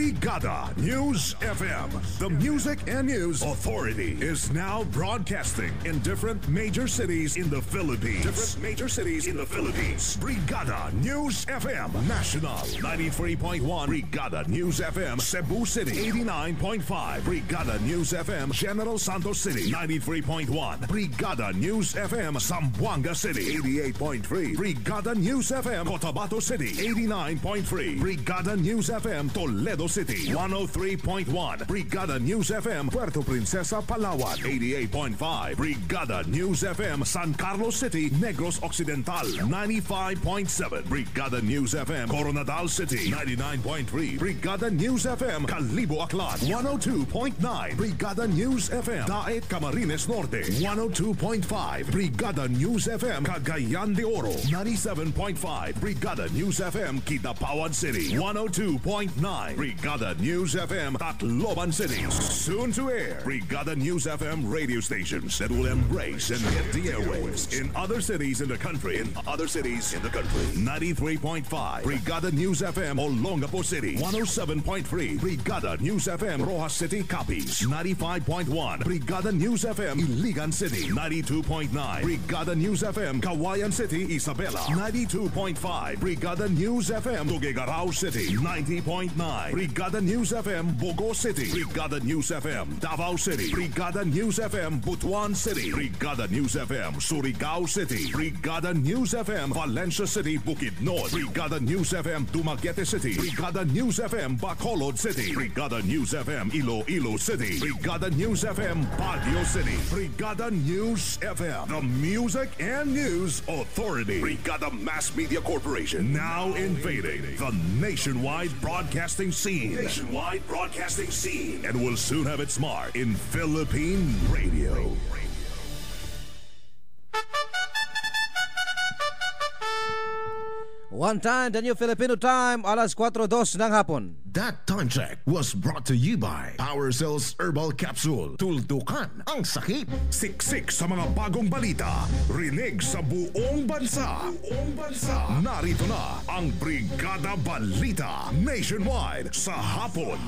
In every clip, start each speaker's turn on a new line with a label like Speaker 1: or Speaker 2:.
Speaker 1: Brigada News FM. The Music and News Authority is now broadcasting in different major cities in the Philippines. Brigada News FM National 93.1. Brigada News FM Cebu City 89.5. Brigada News FM General Santos City 93.1. Brigada News FM Zamboanga City 88.3. Brigada News FM Cotabato City 89.3. Brigada News FM Toledo City 103.1. Brigada News FM Puerto Princesa Palawan 88.5. Brigada News FM San Carlos City Negros Occidental 95.7. Brigada News FM Coronadal City 99.3. Brigada News FM Calibo Aklan 102.9. Brigada News FM Daet Camarines Norte 102.5. Brigada News FM Cagayan de Oro 97.5. Brigada News FM Kidapawan City 102.9. Brigada News FM Tacloban City. Soon to air. Brigada News FM radio stations that will embrace and hit the airwaves in other cities in the country. 93.5. Brigada News FM Olongapo City 107.3. Brigada News FM Rojas City Capiz 95.1. Brigada News FM Iligan City 92.9. Brigada News FM Kawayan City Isabela 92.5. Brigada News FM Tuguegarao City 90.9. Brigada News FM Bogo City. Brigada News FM Davao City. Brigada News FM Butuan City. Brigada News FM Surigao City. Brigada News FM Valencia City Bukidnon. Brigada News FM Dumaguete City. Brigada News FM Bacolod City. Brigada News FM Iloilo City. Brigada News FM Baguio City. Brigada News FM, the Music and News Authority. Brigada Mass Media Corporation, now invading the nationwide broadcasting scene. And will soon have its mark in Philippine radio.
Speaker 2: One time, the new Filipino time, alas 4:02 ng hapon.
Speaker 3: That time check was brought to you by Power Cells Herbal Capsule. Tuldukan ang sakit.
Speaker 1: Siksik sa mga bagong balita. Rinig sa buong bansa. Narito na ang Brigada Balita Nationwide sa hapon.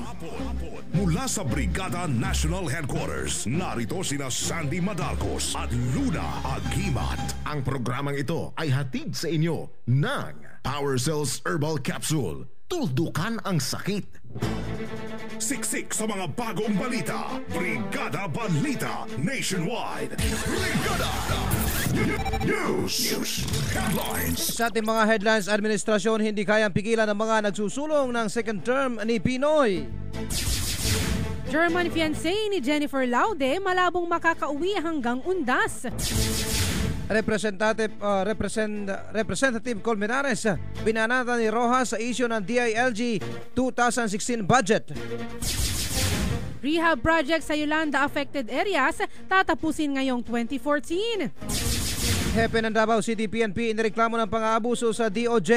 Speaker 1: Mula sa Brigada National Headquarters, narito sina Sandy Madarcos at Luna Agimat.
Speaker 3: Ang programang ito ay hatid sa inyo ng Power Cells Herbal Capsule. Tuldukan ang sakit.
Speaker 1: Siksik sa mga bagong balita. Brigada Balita Nationwide. Brigada News Headlines.
Speaker 2: Sa ating mga headlines, administrasyon hindi kayang pigilan ang mga nagsusulong ng second term ni Pinoy.
Speaker 4: German fiancé ni Jennifer Laude malabong makakauwi hanggang Undas.
Speaker 2: Representative Colmenares, binanata ni Rojas sa issue ng DILG 2016 budget.
Speaker 4: Rehab project sa Yolanda affected areas tatapusin ngayong 2014.
Speaker 2: Hepe ng Davao City PNP inireklamo ng pang-aabuso sa DOJ.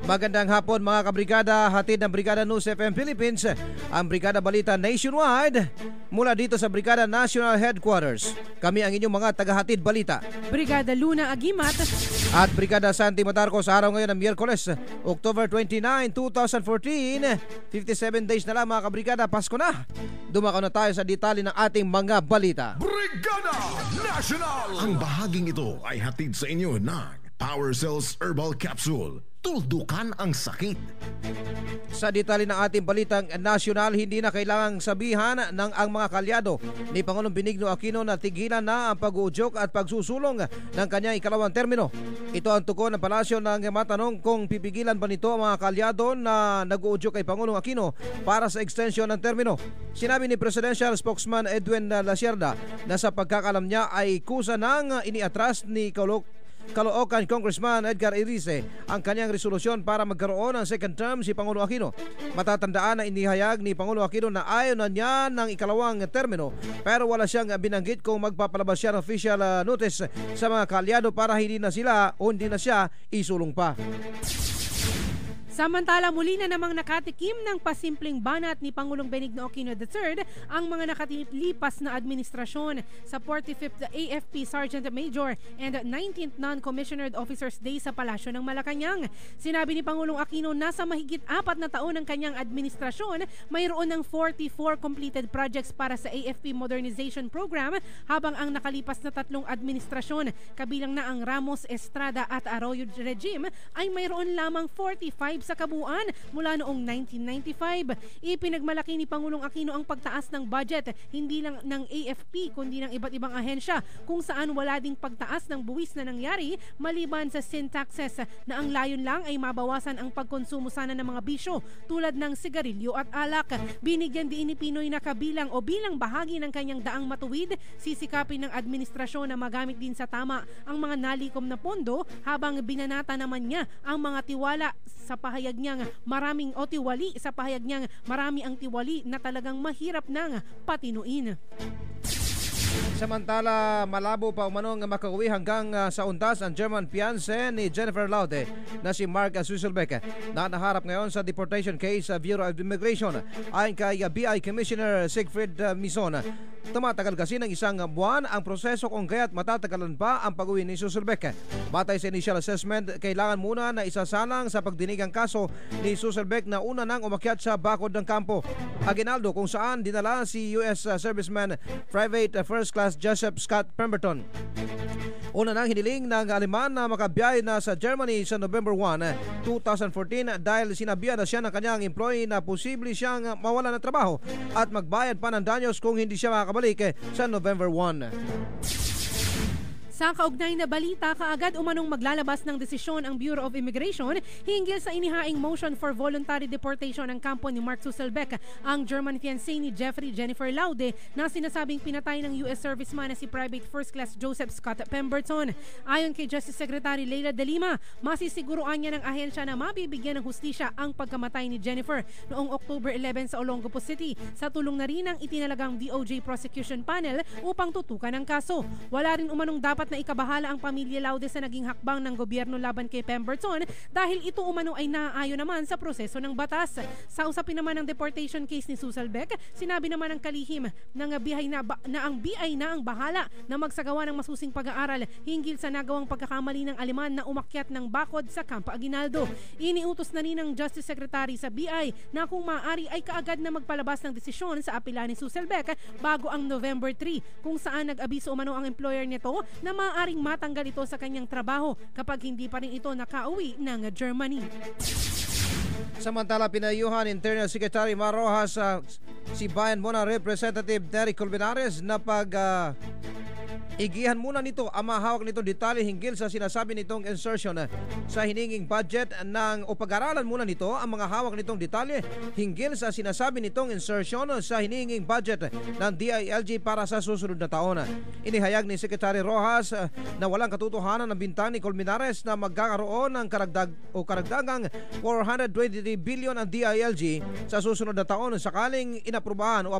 Speaker 2: Magandang hapon mga kabrigada, hatid ng Brigada News FM Philippines, ang Brigada Balita Nationwide mula dito sa Brigada National Headquarters. Kami ang inyong mga tagahatid balita.
Speaker 4: Brigada Luna Agimat
Speaker 2: at Brigada Sandy Madarcos. Araw ngayon ng Miyerkules, October 29, 2014. 57 days na lang mga kabrigada, Pasko na. Dumako na tayo sa detalye ng ating mga balita.
Speaker 1: Brigada National!
Speaker 3: Ang bahaging ito ay hatid sa inyo ng Power Cells Herbal Capsule. Tuldukan ang sakit.
Speaker 2: Sa detalye ng ating balitang nasyonal, hindi na kailangang sabihan ng ang mga kalyado ni Pangulong Benigno Aquino na tigilan na ang pag-uudyok at pagsusulong ng kanyang ikalawang termino. Ito ang tugon ng palasyo nang matanong kung pipigilan ba nito ang mga kalyado na nag-uudyok kay Pangulong Aquino para sa extension ng termino. Sinabi ni Presidential Spokesman Edwin Lasierda na sa pagkakalam niya ay kusa nang iniatras ni Caloocan Congressman Edgar Irize ang kanyang resolusyon para magkaroon ng second term si Pangulo Aquino. Matatandaan na inihayag ni Pangulo Aquino na ayaw na niya ng ikalawang termino, pero wala siyang binanggit kung magpapalabas siya ng official notice sa mga kalyado para hindi na siya isulong pa.
Speaker 4: Samantala, muli na namang nakatikim ng pasimpleng banat ni Pangulong Benigno Aquino III ang mga nakalipas na administrasyon sa 45th AFP Sergeant Major and 19th Non-Commissioned Officers Day sa Palasyo ng Malacanang. Sinabi ni Pangulong Aquino na sa mahigit 4 na taon ng kanyang administrasyon, mayroon ng 44 completed projects para sa AFP Modernization Program, habang ang nakalipas na 3 administrasyon, kabilang na ang Ramos, Estrada at Arroyo regime, ay mayroon lamang 45 sa kabuuan mula noong 1995. Ipinagmalaki ni Pangulong Aquino ang pagtaas ng budget hindi lang ng AFP kundi ng iba't ibang ahensya, kung saan wala ding pagtaas ng buwis na nangyari maliban sa sin taxes na ang layon lang ay mabawasan ang pagkonsumo sana ng mga bisyo tulad ng sigarilyo at alak. Binigyan din ni Pinoy na kabilang o bilang bahagi ng kanyang daang matuwid, sisikapin ng administrasyon na magamit din sa tama ang mga nalikom na pondo, habang binanata naman niya ang mga tiwala sa pahayag niyang marami ang tiwali na talagang mahirap nang patinuin.
Speaker 2: Samantala, malabo pa umanong makauwi hanggang sa undas ang German fiancé ni Jennifer Laude na si Mark Susselbeck na naharap ngayon sa deportation case sa Bureau of Immigration. Ayon kay BI Commissioner Siegfried Mison, tumatagal kasi ng 1 buwan ang proseso kung kaya't matatagalan pa ang pag-uwi ni Susselbeck. Batay sa initial assessment, kailangan muna na isasalang sa pagdinig ang kaso ni Susselbeck na una nang umakyat sa bakod ng kampo Aguinaldo, kung saan dinala si US serviceman Private First Class Joseph Scott Pemberton. Una nang hiniling ng Aleman na makabiyay na sa Germany sa November 1, 2014 dahil sinabihan na siya ng kanyang employee na posible siyang mawala ng trabaho at magbayad pa ng danyos kung hindi siya makakabalik sa November 1.
Speaker 4: Sa kaugnay na balita, kaagad umanong maglalabas ng desisyon ang Bureau of Immigration hinggil sa inihaing motion for voluntary deportation ng kampo ni Mark Susselbeck, ang German fiancé ni Jennifer Laude na sinasabing pinatay ng US serviceman na si Private First Class Joseph Scott Pemberton. Ayon kay Justice Secretary Leila De Lima, masisiguruan niya ng ahensya na mabibigyan ng hustisya ang pagkamatay ni Jennifer noong October 11 sa Olongapo City, sa tulong na rin ng itinalagang DOJ Prosecution Panel upang tutukan ang kaso. Wala rin umanong dapat na ikabahala ang pamilya Laude sa naging hakbang ng gobyerno laban kay Pemberton dahil ito umano ay naaayon naman sa proseso ng batas. Sa usapin naman ng deportation case ni Susselbeck, sinabi naman ng kalihim ng BI na ang BI na ang bahala na magsagawa ng masusing pag-aaral hinggil sa nagawang pagkakamali ng Aleman na umakyat ng bakod sa Campo Aguinaldo. Iniutos na rin ng Justice Secretary sa BI na kung maaari ay kaagad na magpalabas ng desisyon sa apela ni Susselbeck bago ang November 3, kung saan nag-abiso umano ang employer nito na maaaring matanggal ito sa kanyang trabaho kapag hindi pa rin ito nakauwi ng Germany.
Speaker 2: Samantala, pinayuhan Internal Secretary Mar Rojas si Bayan Mona Representative Derek Colmenares na igihan muna nito ang mahawak nitong detalye hinggil sa sinasabi nitong insertion sa hininging budget o pag-aralan muna nito ang mga hawak nitong detalye hinggil sa sinasabi nitong insertion sa hininging budget ng DILG para sa susunod na taon. Inihayag ni Secretary Rojas na walang katotohanan ng bintang ni Colmenares na magkakaroon ng karagdagang 423 billion ang DILG sa susunod na taon sakaling inaprubahan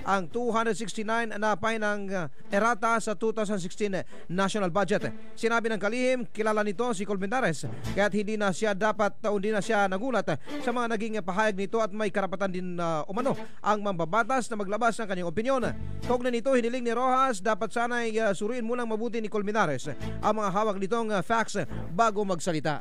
Speaker 2: ang 269 na ng erata sa 2016 national budget. Sinabi ng kalihim, kilala nito si Colmenares kaya't hindi na siya nagulat sa mga naging pahayag nito at may karapatan din umano ang mambabatas na maglabas ng kanyang opinyon. Kaugnay nito, hiniling ni Rojas dapat sana'y suriin munang mabuti ni Colmenares ang mga hawak nitong facts bago magsalita.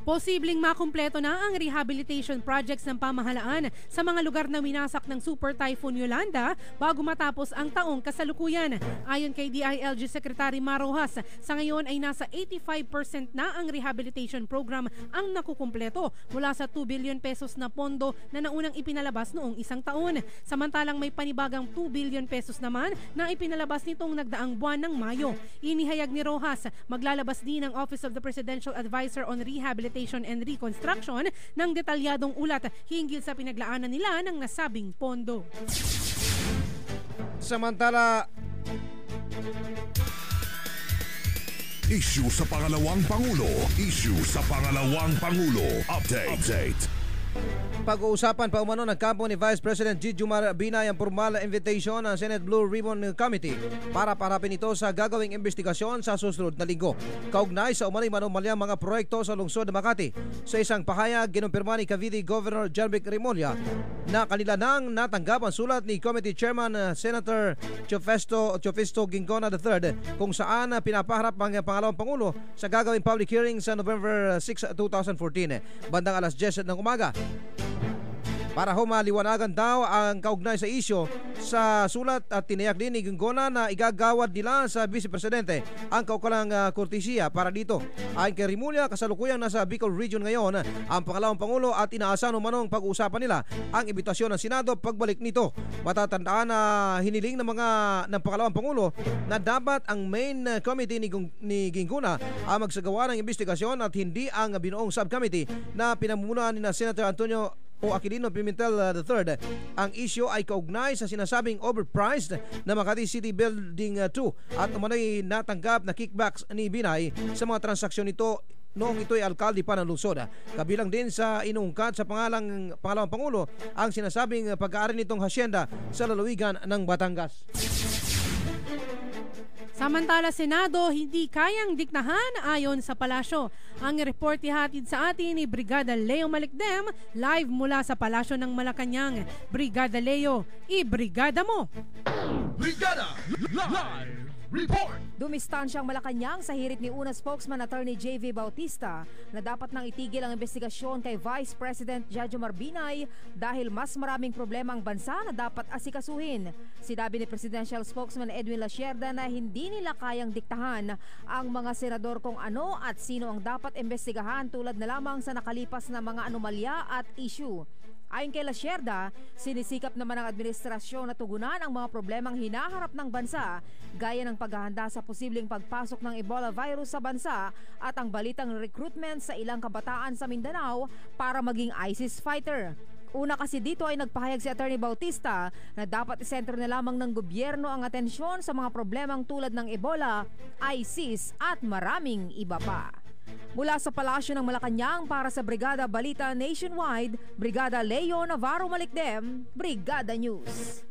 Speaker 4: Posibleng makumpleto na ang rehabilitation projects ng pamahalaan sa mga lugar na winasak ng Super Typhoon Yolanda bago matapos ang taong kasalukuyan. Ayon kay DILG Secretary Mar Rojas, sa ngayon ay nasa 85% na ang rehabilitation program ang nakukumpleto mula sa 2 billion pesos na pondo na naunang ipinalabas noong isang taon. Samantalang may panibagang 2 billion pesos naman na ipinalabas nitong nagdaang buwan ng Mayo. Inihayag ni Rojas, maglalabas din ang Office of the Presidential Advisor on Rehabilitation and Reconstruction ng detalyadong ulat hinggil sa pinaglaanan nila ng nasabing pondo.
Speaker 2: Samantala,
Speaker 1: issue sa pangalawang Pangulo. Update.
Speaker 2: Pag-uusapan pa umano ng kampo ni Vice President Gigi Binay ang formal invitation ng Senate Blue Ribbon Committee para parapin ito sa gagawing investigasyon sa susunod na linggo. Kaugnay sa umano'y manumalyang mga proyekto sa lungsod ng Makati. Sa isang pahayag, ginumpirma ni Cavite Governor Jervic Remulla na kanila nang natanggap ang sulat ni Committee Chairman Senator Chofesto Gingona III kung saan pinapaharap ang pangalawang Pangulo sa gagawing public hearing sa November 6, 2014, bandang alas 10 ng umaga. Para maliwanagan daw ang kaugnay sa isyo sa sulat at tiniyak din ni Gingona na igagawad nila sa Vice Presidente ang kaukulang kortesiya para dito. Ayon kay Remulla, kasalukuyang nasa Bicol Region ngayon ang pangalawang Pangulo at inaasahan umanong pag-uusapan nila ang imbitasyon ng Senado pagbalik nito. Matatandaan na hiniling ng pangalawang Pangulo na dapat ang main committee ni Gingona ang magsagawa ng investigasyon at hindi ang binuong subcommittee na pinamumunuan ni Senator Antonio Aquilino Pimentel III. Ang issue ay kaugnay sa sinasabing overpriced na Makati City Building 2 at umano'y natanggap na kickbacks ni Binay sa mga transaksyon nito noong ito'y alkalde pa ng lungsod. Kabilang din sa inuungkat sa pangalawang Pangulo ang sinasabing pag-aari nitong hasyenda sa lalawigan ng Batangas.
Speaker 4: Samantala, Senado hindi kayang diktahan ayon sa palasyo. Ang report ihatid sa atin ni Brigada Leo Malikdem live mula sa palasyo ng Malacanang. Brigada Leo, i-brigada mo!
Speaker 1: Brigada Live Report!
Speaker 5: Dumistansyang Malacanang sa hirit ni una spokesman Attorney J.V. Bautista na dapat nang itigil ang investigasyon kay Vice President Jejomar Binay dahil mas maraming problema ang bansa na dapat asikasuhin. Sinabi ni Presidential Spokesman Edwin Lasierda na hindi nila kayang diktahan ang mga senador kung ano at sino ang dapat imbestigahan tulad na lamang sa nakalipas na mga anomalya at issue. Ayon kay Lasierda, sinisikap naman ng administrasyon na tugunan ang mga problemang hinaharap ng bansa gaya ng paghahanda sa posibleng pagpasok ng Ebola virus sa bansa at ang balitang recruitment sa ilang kabataan sa Mindanao para maging ISIS fighter. Una kasi dito ay nagpahayag si Attorney Bautista na dapat isentro na lamang ng gobyerno ang atensyon sa mga problemang tulad ng Ebola, ISIS at maraming iba pa. Mula sa Palasyo ng Malacanang para sa Brigada Balita Nationwide, Brigada Leo Navarro Malikdem, Brigada News.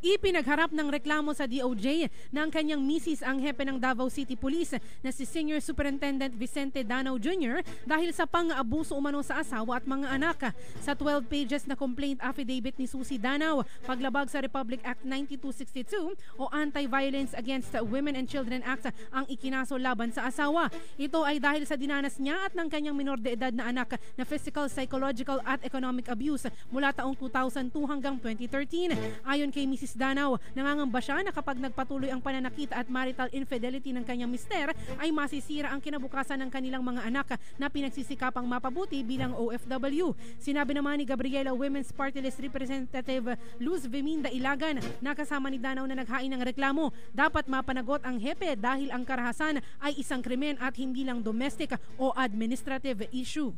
Speaker 4: Ipinagharap ng reklamo sa DOJ ng kanyang misis ang hepe ng Davao City Police na si Senior Superintendent Vicente Danao Jr. dahil sa pang-aabuso umano sa asawa at mga anak. Sa 12 pages na complaint affidavit ni Susie Danao, paglabag sa Republic Act 9262 o Anti-Violence Against Women and Children Act ang ikinaso laban sa asawa. Ito ay dahil sa dinanas niya at ng kanyang minor de edad na anak na physical, psychological at economic abuse mula taong 2002 hanggang 2013. Ayon kay Mrs. Danao, nangangamba siya na kapag nagpatuloy ang pananakit at marital infidelity ng kanyang mister ay masisira ang kinabukasan ng kanilang mga anak na pinagsisikapang mapabuti bilang OFW. Sinabi naman ni Gabriela Women's Party List Representative Luz Veminda Ilagan na kasama ni Danao na naghain ng reklamo, dapat mapanagot ang hepe dahil ang karahasan ay isang krimen at hindi lang domestic o administrative issue.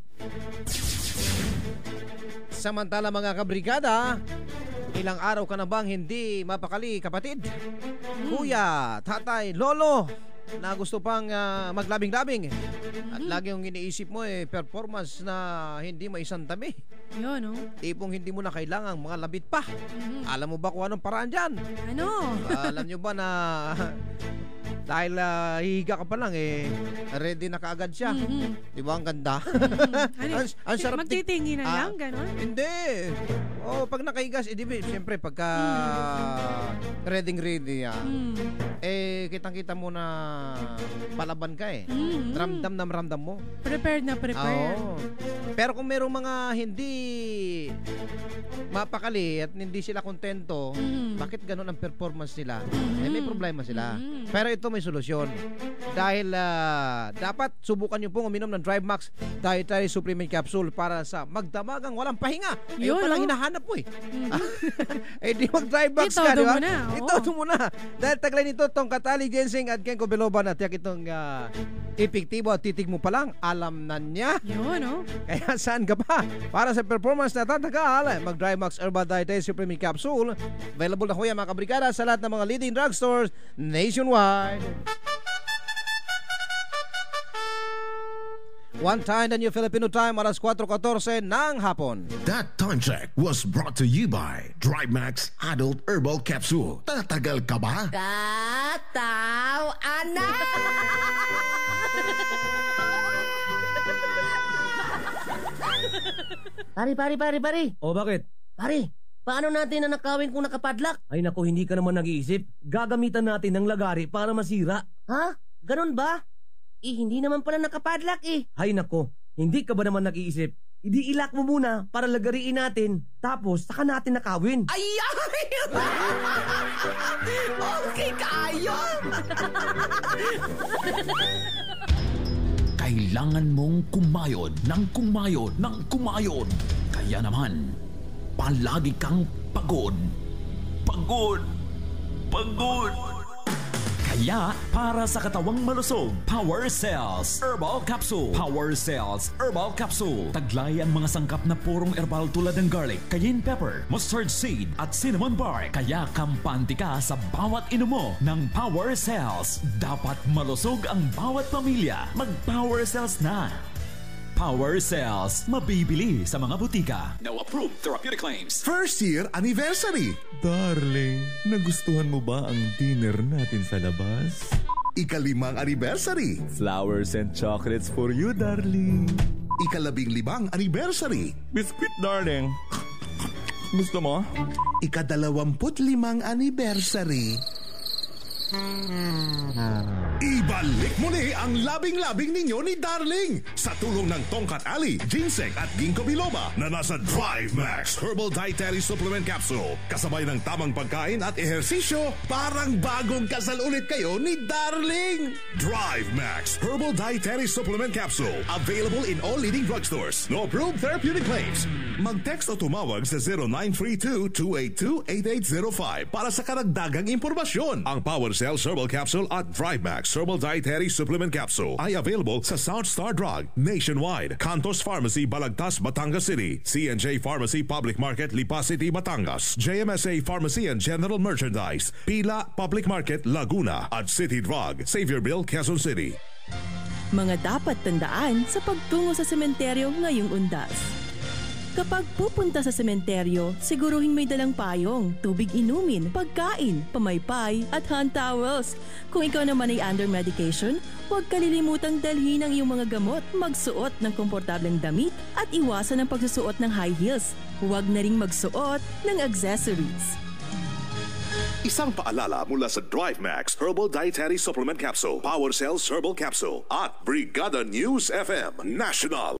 Speaker 2: Samantala mga kabrigada, ilang araw ka na bang hindi mapakali kapatid? Kuya, tatay, lolo na gusto pang maglabing-labing at lagi yung iniisip mo performance na hindi maisantabi.
Speaker 4: Yun, no?
Speaker 2: Tipong hindi mo na kailangan mga labit pa. Alam mo ba kung anong paraan dyan?
Speaker 4: Ano?
Speaker 2: Alam nyo ba na dahil hihiga ka pa lang ready na kaagad siya. Di ba ang ganda? Ang sarap
Speaker 4: magtitingin na lang, gano'n?
Speaker 2: Hindi. Pag nakahiga, siyempre pagka ready kitang-kita mo na palaban ka ramdam mo.
Speaker 4: Prepared na prepared.
Speaker 2: Pero kung merong mga hindi mapakali at hindi sila kontento, bakit ganun ang performance nila? May problema sila. Pero ito may solusyon. Dahil dapat subukan nyo pong uminom ng DriveMax Dietary Supplement Capsule para sa magdamagang walang pahinga. Ayun palang hinahanap mo di mag-DriveMax ka, di ba? Ito muna. Dahil taglay nito, tong Katali Ginseng at Kenko Biloba na tiyak itong epektibo at titig mo pa lang, alam na niya.
Speaker 4: Yun, no?
Speaker 2: Kaya saan ka pa? Para sa performance na tatagal, mag-DriveMax Herbal Dietary Supplement Capsule. Available na ho yan mga kabrigada sa lahat ng mga leading drugstores nationwide. One time, the New Filipino Time, alas 4:14 ng hapon.
Speaker 3: That time check was brought to you by DriveMax Adult Herbal Capsule. Tatagal ka ba?
Speaker 6: Kataw, anak! Pare.
Speaker 7: O bakit?
Speaker 6: Pare, paano natin na nakawin kung nakapadlock?
Speaker 7: Ay nako, hindi ka naman nag-iisip. Gagamitan natin ng lagari para masira.
Speaker 6: Ha? Ganun ba? Hindi naman pala nakapadlock
Speaker 7: Ay nako, hindi ka ba naman nag-iisip? Idi ilak mo muna para lagariin natin. Tapos, saka natin nakawin.
Speaker 6: Ay! Okay kayo!
Speaker 8: Kailangan mong kumayod ng kumayod ng kumayod. Kaya naman, palagi kang pagod. Pagod. Kaya, para sa katawang malusog, Power Cells Herbal Capsule. Power Cells Herbal Capsule. Taglay ang mga sangkap na purong herbal tulad ng garlic, cayenne pepper, mustard seed, at cinnamon bark. Kaya kampante ka sa bawat inom mo ng Power Cells. Dapat malusog ang bawat pamilya. Mag-Power Cells na. Power Cells. Mabibili sa mga butika. No approved therapeutic claims.
Speaker 1: First year anniversary.
Speaker 9: Darling, nagustuhan mo ba ang dinner natin sa labas?
Speaker 1: Ika-5 anniversary.
Speaker 9: Flowers and chocolates for you, darling.
Speaker 1: Ika-15 anniversary.
Speaker 9: Biscuit, darling. Gusto mo?
Speaker 1: Ika-25 anniversary. Ibalik muli ang labing-labing ninyo ni Darling sa tulong ng Tongkat Ali, Ginseng at Ginkgo biloba na nasa Drive Max Herbal Dietary Supplement Capsule. Kasabay ng tamang pagkain at ehersisyo, parang bagong kasal ulit kayo ni Darling. Drive Max Herbal Dietary Supplement Capsule. Available in all leading drugstores. No approved therapeutic claims. Mag-text o tumawag sa 0932-282-8805 para sa karagdagang impormasyon. Ang Power Cells Herbal Capsule at DriveMax Herbal Dietary Supplement Capsule ay available sa Southstar Drug, Nationwide, Cantos Pharmacy, Balagtas, Batangas City, C&J Pharmacy Public Market, Lipa City, Batangas, JMSA Pharmacy and General Merchandise, Pila Public Market, Laguna, at City Drug, Saviorville, Quezon City.
Speaker 10: Mga dapat tandaan sa pagtungo sa sementeryo ngayong undas. Kapag pupunta sa sementeryo, siguruhing may dalang payong, tubig inumin, pagkain, pamaypay at hand towels. Kung ikaw naman ay under medication, huwag kalilimutang dalhin ang iyong mga gamot, magsuot ng komportableng damit at iwasan ang pagsusuot ng high heels. Huwag na ring magsuot ng accessories.
Speaker 1: Isang paalala mula sa DriveMax Herbal Dietary Supplement Capsule, Power Cells Herbal Capsule at Brigada News FM National.